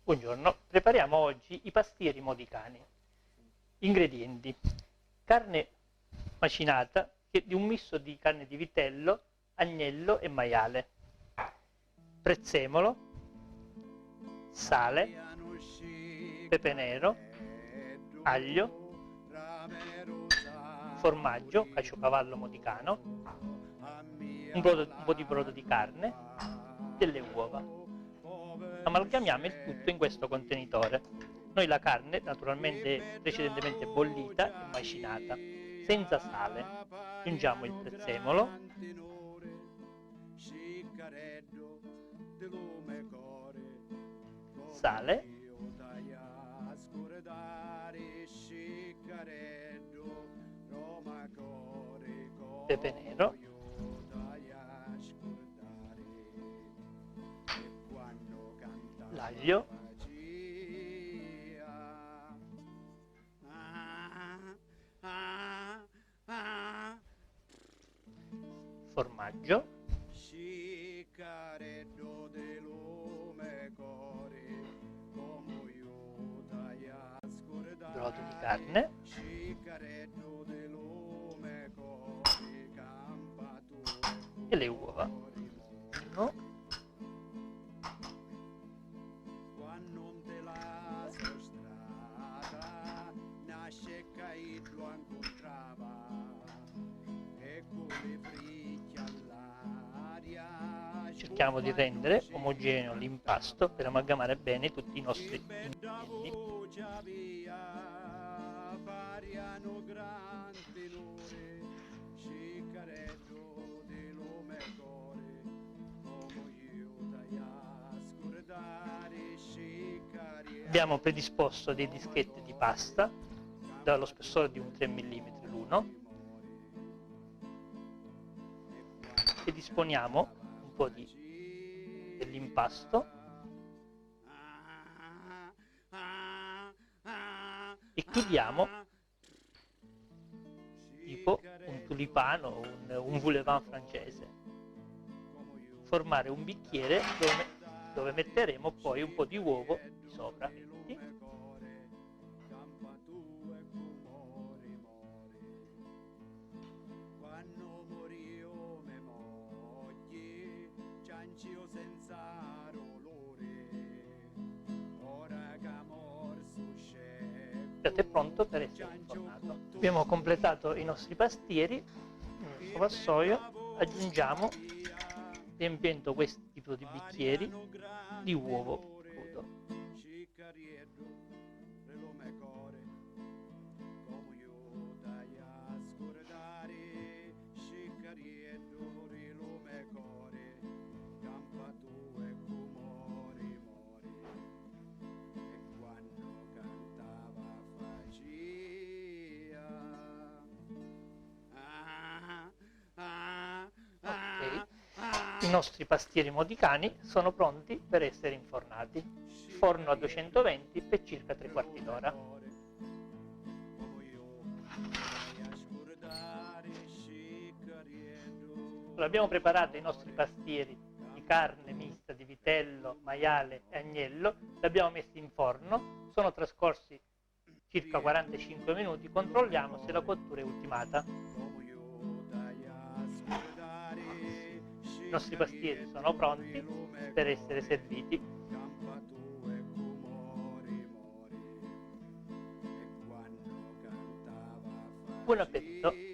Buongiorno, prepariamo oggi i pastieri modicani. Ingredienti: carne macinata di un misto di carne di vitello, agnello e maiale, prezzemolo, sale, pepe nero, aglio, formaggio, caciocavallo modicano, un po' di brodo di carne, delle uova. Amalgamiamo il tutto in questo contenitore. Noi la carne, naturalmente precedentemente bollita e macinata, senza sale. Aggiungiamo il prezzemolo, sale, pepe nero, l'aglio, formaggio, brodo di carne, e le uova. No? Cerchiamo di rendere omogeneo l'impasto per amalgamare bene tutti i nostri ingredienti. Abbiamo predisposto dei dischetti di pasta dallo spessore di un 3 mm l'uno e disponiamo un po' dell'impasto e chiudiamo tipo un tulipano, un voulevant francese. Formare un bicchiere dove metteremo poi un po' di uovo di sopra. È pronto per essere infornato. Abbiamo completato i nostri pastieri nel nostro vassoio, aggiungiamo, riempiendo questo tipo di bicchieri, di uovo crudo. I nostri pastieri modicani sono pronti per essere infornati. Forno a 220 per circa 3/4 d'ora. Allora, abbiamo preparato i nostri pastieri di carne mista di vitello, maiale e agnello, li abbiamo messi in forno, sono trascorsi circa 45 minuti, controlliamo se la cottura è ultimata. I nostri pastieri sono pronti per essere serviti. Buon appetito!